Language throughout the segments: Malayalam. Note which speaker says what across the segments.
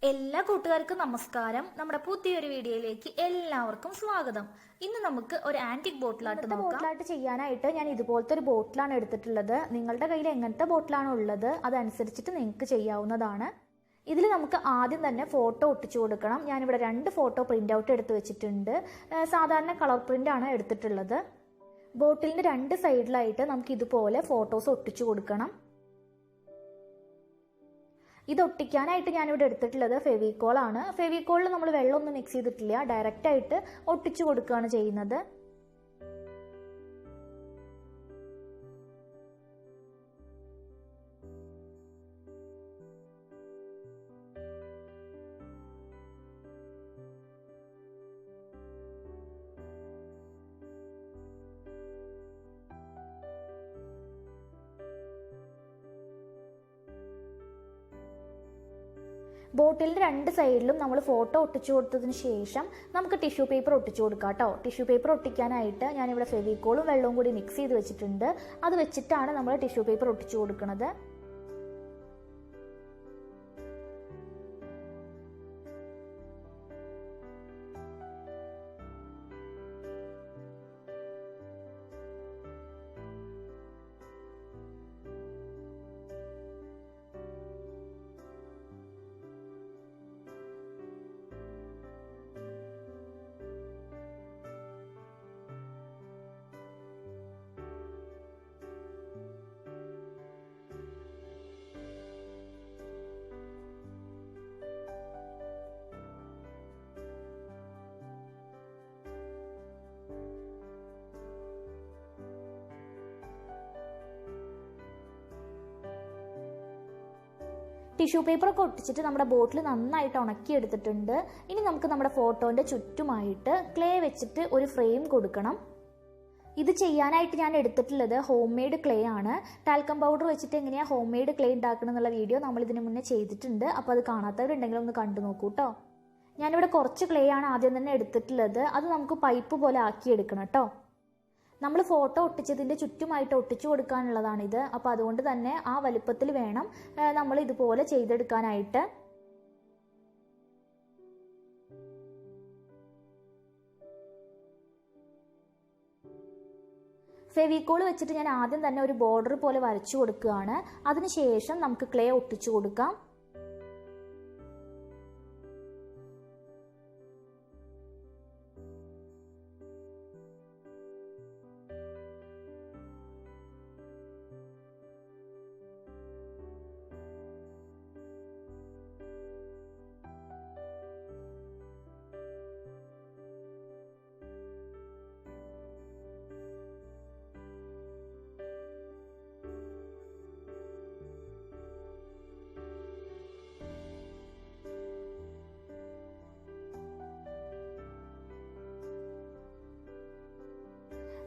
Speaker 1: എല്ലാ കൂട്ടുകാർക്കും നമസ്കാരം. നമ്മുടെ പുതിയൊരു വീഡിയോയിലേക്ക് എല്ലാവർക്കും സ്വാഗതം. ഇന്ന് നമുക്ക് ഒരു ആന്റിക് ബോട്ടിലായിട്ട് ചെയ്യാനായിട്ട് ഞാൻ ഇതുപോലത്തെ ഒരു ബോട്ടിലാണ് എടുത്തിട്ടുള്ളത്. നിങ്ങളുടെ കയ്യിൽ എങ്ങനത്തെ ബോട്ടിലാണോ ഉള്ളത് അതനുസരിച്ചിട്ട് നിങ്ങൾക്ക് ചെയ്യാവുന്നതാണ്. ഇതിൽ നമുക്ക് ആദ്യം തന്നെ ഫോട്ടോ ഒട്ടിച്ചു കൊടുക്കണം. ഞാനിവിടെ 2 ഫോട്ടോ പ്രിന്റ് ഔട്ട് എടുത്ത് വെച്ചിട്ടുണ്ട്. സാധാരണ കളർ പ്രിന്റ് ആണ് എടുത്തിട്ടുള്ളത്. ബോട്ടിലിന്റെ 2 സൈഡിലായിട്ട് നമുക്ക് ഇതുപോലെ ഫോട്ടോസ് ഒട്ടിച്ചു കൊടുക്കണം. ഇത് ഒട്ടിക്കാനായിട്ട് ഞാനിവിടെ എടുത്തിട്ടുള്ളത് ഫെവിക്കോൾ ആണ്. ഫെവിക്കോളിൽ നമ്മൾ വെള്ളമൊന്നും മിക്സ് ചെയ്തിട്ടില്ല, ഡയറക്റ്റ് ആയിട്ട് ഒട്ടിച്ചു കൊടുക്കുകയാണ് ചെയ്യുന്നത്. ബോട്ടിലിന്റെ 2 സൈഡിലും നമ്മൾ ഫോട്ടോ ഒട്ടിച്ചു കൊടുത്തതിന് ശേഷം നമുക്ക് ടിഷ്യൂ പേപ്പർ ഒട്ടിച്ചു കൊടുക്കാം കേട്ടോ. ടിഷ്യൂ പേപ്പർ ഒട്ടിക്കാനായിട്ട് ഞാനിവിടെ ഫെവിക്കോളും വെള്ളവും കൂടി മിക്സ് ചെയ്ത് വെച്ചിട്ടുണ്ട്. അത് വെച്ചിട്ടാണ് നമ്മൾ ടിഷ്യൂ പേപ്പർ ഒട്ടിച്ചു കൊടുക്കുന്നത്. ടിഷ്യൂ പേപ്പർ ഒക്കെ ഒട്ടിച്ചിട്ട് നമ്മുടെ ബോട്ടിൽ നന്നായിട്ട് ഉണക്കിയെടുത്തിട്ടുണ്ട്. ഇനി നമുക്ക് നമ്മുടെ ഫോട്ടോന്റെ ചുറ്റുമായിട്ട് ക്ലേ വെച്ചിട്ട് ഒരു ഫ്രെയിം കൊടുക്കണം. ഇത് ചെയ്യാനായിട്ട് ഞാൻ എടുത്തിട്ടുള്ളത് ഹോം മെയ്ഡ് ക്ലേ ആണ്. ടാൽക്കം പൗഡർ വെച്ചിട്ട് എങ്ങനെയാണ് ഹോം മെയ്ഡ് ക്ലേ ഉണ്ടാക്കണം എന്നുള്ള വീഡിയോ നമ്മൾ ഇതിനു മുന്നേ ചെയ്തിട്ടുണ്ട്. അപ്പോൾ അത് കാണാത്തവരുണ്ടെങ്കിൽ ഒന്ന് കണ്ടു നോക്കൂ കേട്ടോ. ഞാനിവിടെ കുറച്ച് ക്ലേ ആണ് ആദ്യം തന്നെ എടുത്തിട്ടുള്ളത്. അത് നമുക്ക് പൈപ്പ് പോലെ ആക്കിയെടുക്കണം കേട്ടോ. നമ്മൾ ഫോട്ടോ ഒട്ടിച്ചതിൻ്റെ ചുറ്റുമായിട്ട് ഒട്ടിച്ചു കൊടുക്കാനുള്ളതാണിത്. അപ്പോൾ അതുകൊണ്ട് തന്നെ ആ വലുപ്പത്തിൽ വേണം നമ്മൾ ഇതുപോലെ ചെയ്തെടുക്കാനായിട്ട്. ഫെവിക്കോൾ വെച്ചിട്ട് ഞാൻ ആദ്യം തന്നെ ഒരു ബോർഡർ പോലെ വരച്ചു കൊടുക്കുകയാണ്. അതിനുശേഷം നമുക്ക് ക്ലേ ഒട്ടിച്ചു കൊടുക്കാം.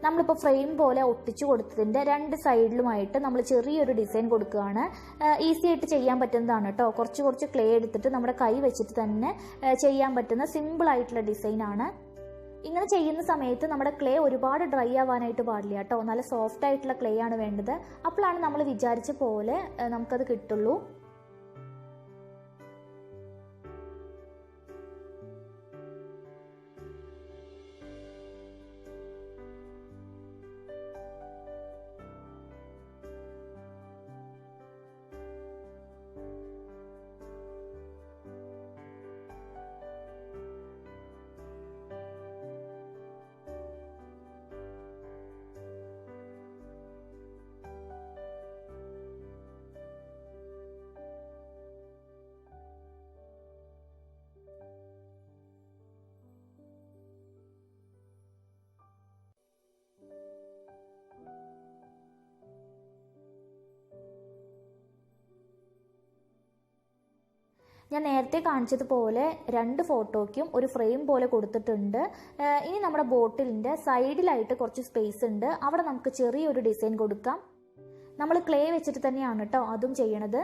Speaker 1: നമ്മളിപ്പോൾ ഫ്രെയിം പോലെ ഒട്ടിച്ചു കൊടുത്തതിൻ്റെ 2 സൈഡിലുമായിട്ട് നമ്മൾ ചെറിയൊരു ഡിസൈൻ കൊടുക്കുകയാണ്. ഈസി ആയിട്ട് ചെയ്യാൻ പറ്റുന്നതാണ് കേട്ടോ. കുറച്ച് ക്ലേ എടുത്തിട്ട് നമ്മുടെ കൈ വെച്ചിട്ട് തന്നെ ചെയ്യാൻ പറ്റുന്ന സിമ്പിൾ ആയിട്ടുള്ള ഡിസൈനാണ്. ഇങ്ങനെ ചെയ്യുന്ന സമയത്ത് നമ്മുടെ ക്ലേ ഒരുപാട് ഡ്രൈ ആവാനായിട്ട് പാടില്ല കേട്ടോ. നല്ല സോഫ്റ്റ് ആയിട്ടുള്ള ക്ലേ ആണ് വേണ്ടത്. അപ്പോഴാണ് നമ്മൾ വിചാരിച്ച പോലെ നമുക്കത് കിട്ടുള്ളൂ. ഞാൻ നേരത്തെ കാണിച്ചതുപോലെ 2 ഫോട്ടോയ്ക്കും ഒരു ഫ്രെയിം പോലെ കൊടുത്തിട്ടുണ്ട്. ഇനി നമ്മുടെ ബോട്ടിലിൻ്റെ സൈഡിലായിട്ട് കുറച്ച് സ്പേസ് ഉണ്ട്. അവിടെ നമുക്ക് ചെറിയൊരു ഡിസൈൻ കൊടുക്കാം. നമ്മൾ ക്ലേ വെച്ചിട്ട് തന്നെയാണ് കേട്ടോ അതും ചെയ്യണത്.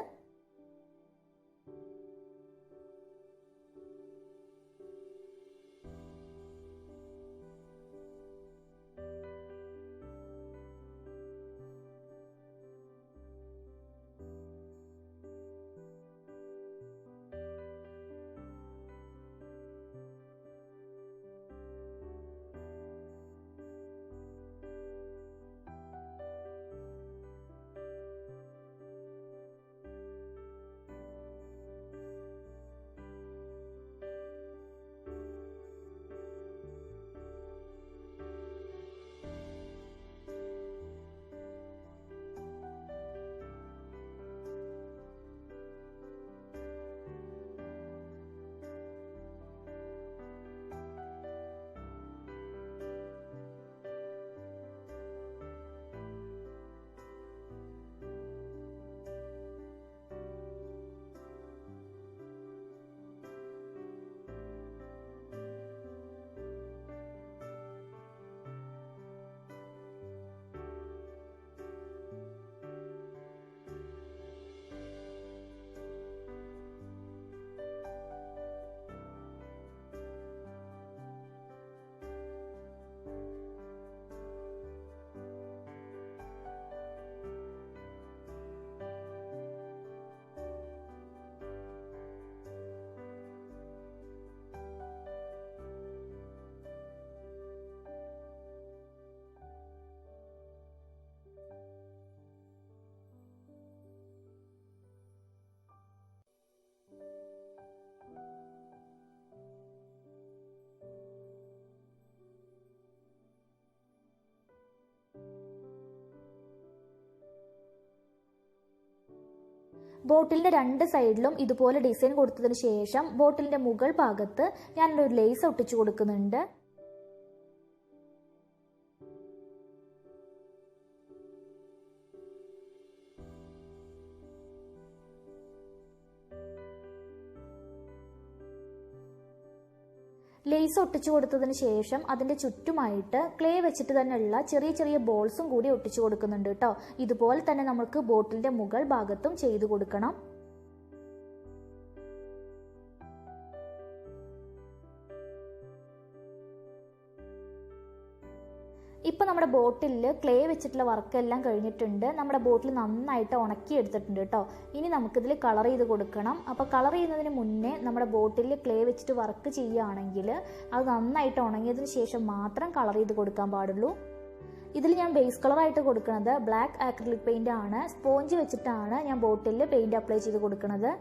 Speaker 1: ബോട്ടിലിൻ്റെ രണ്ട് സൈഡിലും ഇതുപോലെ ഡിസൈൻ കൊടുത്തതിന് ശേഷം ബോട്ടിലിൻ്റെ മുകൾ ഭാഗത്ത് ഞാനൊരു ലേസ് ഒട്ടിച്ചു കൊടുക്കുന്നുണ്ട്. ലേസ് ഒട്ടിച്ചു കൊടുത്തതിന് ശേഷം അതിൻ്റെ ചുറ്റുമായിട്ട് ക്ലേ വെച്ചിട്ട് തന്നെയുള്ള ചെറിയ ചെറിയ ബോൾസും കൂടി ഒട്ടിച്ചു കൊടുക്കുന്നുണ്ട് കേട്ടോ. ഇതുപോലെ തന്നെ നമുക്ക് ബോട്ടിലിൻ്റെ മുകൾ ഭാഗത്തും ചെയ്തു കൊടുക്കണം. ഇപ്പോൾ നമ്മുടെ ബോട്ടിലിൽ ക്ലേ വെച്ചിട്ടുള്ള വർക്കെല്ലാം കഴിഞ്ഞിട്ടുണ്ട്. നമ്മുടെ ബോട്ടിൽ നന്നായിട്ട് ഉണക്കി എടുത്തിട്ടുണ്ട് കേട്ടോ. ഇനി നമുക്കിതിൽ കളർ ചെയ്ത് കൊടുക്കണം. അപ്പോൾ കളർ ചെയ്യുന്നതിന് മുന്നേ നമ്മുടെ ബോട്ടിലിൽ ക്ലേ വെച്ചിട്ട് വർക്ക് ചെയ്യുകയാണെങ്കിൽ അത് നന്നായിട്ട് ഉണങ്ങിയതിന് ശേഷം മാത്രം കളർ ചെയ്ത് കൊടുക്കാൻ പാടുള്ളൂ. ഇതിൽ ഞാൻ ബേസ് കളറായിട്ട് കൊടുക്കുന്നത് ബ്ലാക്ക് ആക്രിലിക് പെയിൻ്റ് ആണ്. സ്പോഞ്ച് വെച്ചിട്ടാണ് ഞാൻ ബോട്ടിലിൽ പെയിൻറ് അപ്ലൈ ചെയ്ത് കൊടുക്കുന്നത്.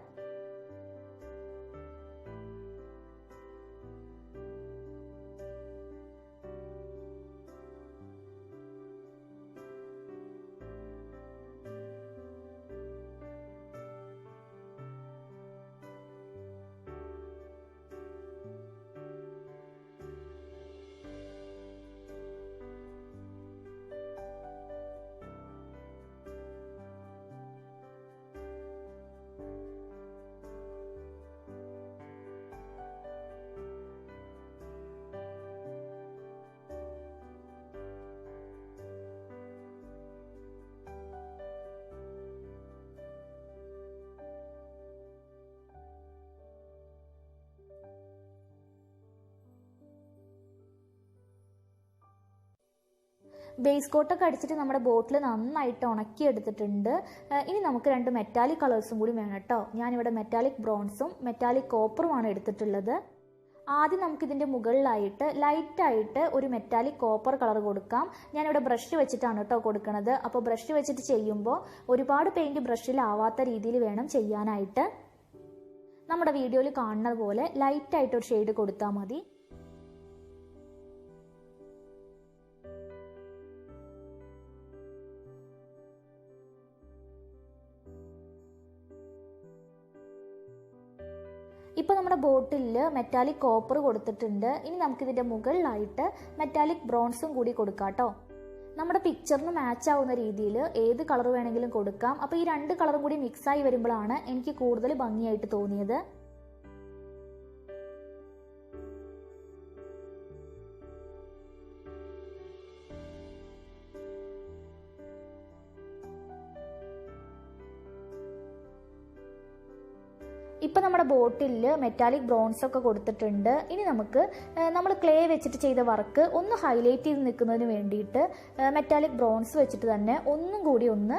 Speaker 1: ബേസ് കോട്ടൊക്കെ അടിച്ചിട്ട് നമ്മുടെ ബോട്ടിൽ നന്നായിട്ട് ഉണക്കി എടുത്തിട്ടുണ്ട്. ഇനി നമുക്ക് രണ്ട് മെറ്റാലിക് കളേഴ്സും കൂടി വേണം കേട്ടോ. ഞാനിവിടെ മെറ്റാലിക് ബ്രോൺസും മെറ്റാലിക് കോപ്പറുമാണ് എടുത്തിട്ടുള്ളത്. ആദ്യം നമുക്കിതിൻ്റെ മുകളിലായിട്ട് ലൈറ്റായിട്ട് ഒരു മെറ്റാലിക് കോപ്പർ കളർ കൊടുക്കാം. ഞാനിവിടെ ബ്രഷ് വെച്ചിട്ടാണ് കേട്ടോ കൊടുക്കുന്നത്. അപ്പോൾ ബ്രഷ് വെച്ചിട്ട് ചെയ്യുമ്പോൾ ഒരുപാട് പെയിൻറ്റ് ബ്രഷിലാവാത്ത രീതിയിൽ വേണം ചെയ്യാനായിട്ട്. നമ്മുടെ വീഡിയോയിൽ കാണുന്നത് പോലെ ലൈറ്റായിട്ടൊരു ഷെയ്ഡ് കൊടുത്താൽ മതി. ഇപ്പോൾ നമ്മുടെ ബോട്ടിലിൽ മെറ്റാലിക് കോപ്പർ കൊടുത്തിട്ടുണ്ട്. ഇനി നമുക്കിതിൻ്റെ മുകളിലായിട്ട് മെറ്റാലിക് ബ്രോൺസും കൂടി കൊടുക്കാം കേട്ടോ. നമ്മുടെ പിക്ചറിന് മാച്ച് ആവുന്ന രീതിയിൽ ഏത് കളർ വേണമെങ്കിലും കൊടുക്കാം. അപ്പോൾ ഈ രണ്ട് കളറും കൂടി മിക്സായി വരുമ്പോഴാണ് എനിക്ക് കൂടുതൽ ഭംഗിയായിട്ട് തോന്നിയത്. ഇപ്പോൾ നമ്മുടെ ബോട്ടിലിൽ മെറ്റാലിക് ബ്രോൺസ് ഒക്കെ കൊടുത്തിട്ടുണ്ട്. ഇനി നമുക്ക് നമ്മൾ ക്ലേ വെച്ചിട്ട് ചെയ്ത വർക്ക് ഒന്ന് ഹൈലൈറ്റ് ചെയ്ത് നിൽക്കുന്നതിന് വേണ്ടിയിട്ട് മെറ്റാലിക് ബ്രോൺസ് വെച്ചിട്ട് തന്നെ ഒന്നും കൂടി ഒന്ന്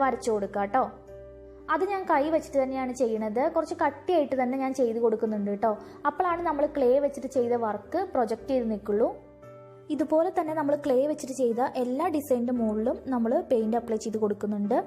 Speaker 1: വരച്ചു കൊടുക്കാം കേട്ടോ. അത് ഞാൻ കൈ വെച്ചിട്ട് തന്നെയാണ് ചെയ്യുന്നത്. കുറച്ച് കട്ടിയായിട്ട് തന്നെ ഞാൻ ചെയ്ത് കൊടുക്കുന്നുണ്ട് കേട്ടോ. അപ്പോഴാണ് നമ്മൾ ക്ലേ വെച്ചിട്ട് ചെയ്ത വർക്ക് പ്രൊജക്റ്റ് ചെയ്ത് നിൽക്കുള്ളൂ. ഇതുപോലെ തന്നെ നമ്മൾ ക്ലേ വെച്ചിട്ട് ചെയ്ത എല്ലാ ഡിസൈനിൻ്റെ മുകളിലും നമ്മൾ പെയിൻറ് അപ്ലൈ ചെയ്ത് കൊടുക്കുന്നുണ്ട്.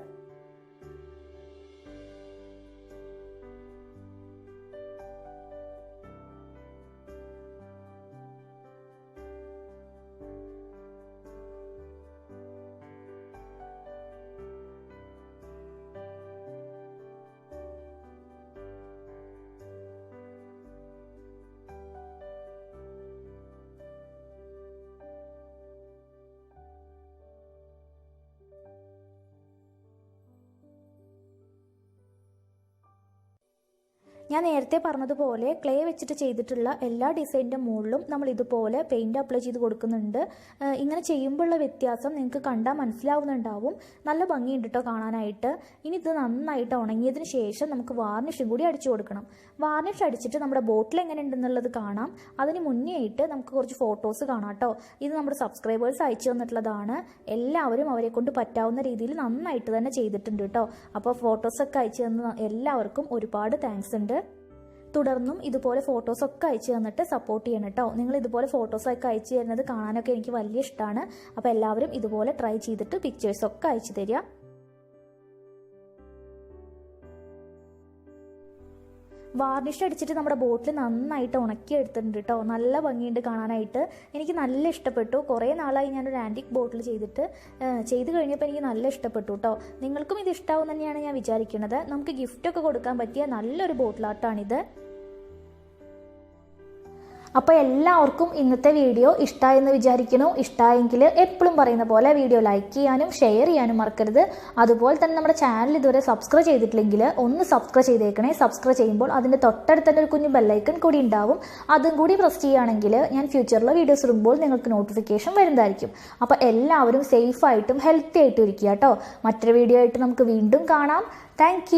Speaker 1: ഞാൻ നേരത്തെ പറഞ്ഞതുപോലെ ക്ലേ വെച്ചിട്ട് ചെയ്തിട്ടുള്ള എല്ലാ ഡിസൈനിൻ്റെ മുകളിലും നമ്മൾ ഇതുപോലെ പെയിൻറ് അപ്ലൈ ചെയ്ത് കൊടുക്കുന്നുണ്ട്. ഇങ്ങനെ ചെയ്യുമ്പോഴുള്ള വ്യത്യാസം നിങ്ങൾക്ക് കണ്ടാൽ മനസ്സിലാവുന്നുണ്ടാവും. നല്ല ഭംഗിയുണ്ട് കേട്ടോ കാണാനായിട്ട്. ഇനി ഇത് നന്നായിട്ട് ഉണങ്ങിയതിന് ശേഷം നമുക്ക് വാർണിഷും കൂടി അടിച്ചു കൊടുക്കണം. വാർണിഷ് അടിച്ചിട്ട് നമ്മുടെ ബോട്ടിൽ എങ്ങനെ ഉണ്ടെന്നുള്ളത് കാണാം. അതിന് മുന്നേ ആയിട്ട് നമുക്ക് കുറച്ച് ഫോട്ടോസ് കാണാം കേട്ടോ. ഇത് നമ്മുടെ സബ്സ്ക്രൈബേഴ്സ് അയച്ചു തന്നിട്ടുള്ളതാണ്. എല്ലാവരും അവരെ കൊണ്ട് പറ്റാവുന്ന രീതിയിൽ നന്നായിട്ട് തന്നെ ചെയ്തിട്ടുണ്ട് കേട്ടോ. അപ്പോൾ ഫോട്ടോസൊക്കെ അയച്ചു തന്ന എല്ലാവർക്കും ഒരുപാട് താങ്ക്സ് ഉണ്ട്. തുടർന്നും ഇതുപോലെ ഫോട്ടോസൊക്കെ അയച്ചു തന്നിട്ട് സപ്പോർട്ട് ചെയ്യണം കേട്ടോ. നിങ്ങൾ ഇതുപോലെ ഫോട്ടോസൊക്കെ അയച്ചു തരുന്നത് കാണാനൊക്കെ എനിക്ക് വലിയ ഇഷ്ടമാണ്. അപ്പോൾ എല്ലാവരും ഇതുപോലെ ട്രൈ ചെയ്തിട്ട് പിക്ചേഴ്സൊക്കെ അയച്ചു തരിക. വാർണിഷ് അടിച്ചിട്ട് നമ്മുടെ ബോട്ടിൽ നന്നായിട്ട് ഉണക്കി എടുത്തിട്ടുണ്ട് കേട്ടോ. നല്ല ഭംഗിയുണ്ട് കാണാനായിട്ട്. എനിക്ക് നല്ല ഇഷ്ടപ്പെട്ടു. കുറേ നാളായി ഞാനൊരു ആൻറ്റിക് ബോട്ടിൽ ചെയ്ത് കഴിഞ്ഞപ്പോൾ എനിക്ക് നല്ല ഇഷ്ടപ്പെട്ടു കേട്ടോ. നിങ്ങൾക്കും ഇത് ഇഷ്ടമാവും തന്നെയാണ് ഞാൻ വിചാരിക്കുന്നത്. നമുക്ക് ഗിഫ്റ്റൊക്കെ കൊടുക്കാൻ പറ്റിയ നല്ലൊരു ബോട്ടിലാട്ടാണിത്. അപ്പോൾ എല്ലാവർക്കും ഇന്നത്തെ വീഡിയോ ഇഷ്ടമായെന്ന് വിചാരിക്കുന്നു. ഇഷ്ടമായെങ്കിൽ എപ്പോഴും പറയുന്ന പോലെ വീഡിയോ ലൈക്ക് ചെയ്യാനും ഷെയർ ചെയ്യാനും മറക്കരുത്. അതുപോലെ തന്നെ നമ്മുടെ ചാനൽ ഇതുവരെ സബ്സ്ക്രൈബ് ചെയ്തിട്ടില്ലെങ്കിൽ ഒന്ന് സബ്സ്ക്രൈബ് ചെയ്തേക്കണേ. സബ്സ്ക്രൈബ് ചെയ്യുമ്പോൾ അതിൻ്റെ തൊട്ടടുത്ത് തന്നെ ഒരു കുഞ്ഞു ബെല്ലൈക്കൺ കൂടി ഉണ്ടാവും. അതും കൂടി പ്രസ് ചെയ്യുകയാണെങ്കിൽ ഞാൻ ഫ്യൂച്ചറിൽ വീഡിയോസ് ഇടുമ്പോൾ നിങ്ങൾക്ക് നോട്ടിഫിക്കേഷൻ വരുന്നതായിരിക്കും. അപ്പോൾ എല്ലാവരും സേഫായിട്ടും ഹെൽത്തി ആയിട്ടും ഇരിക്കുക കേട്ടോ. മറ്റൊരു വീഡിയോ ആയിട്ട് നമുക്ക് വീണ്ടും കാണാം. താങ്ക്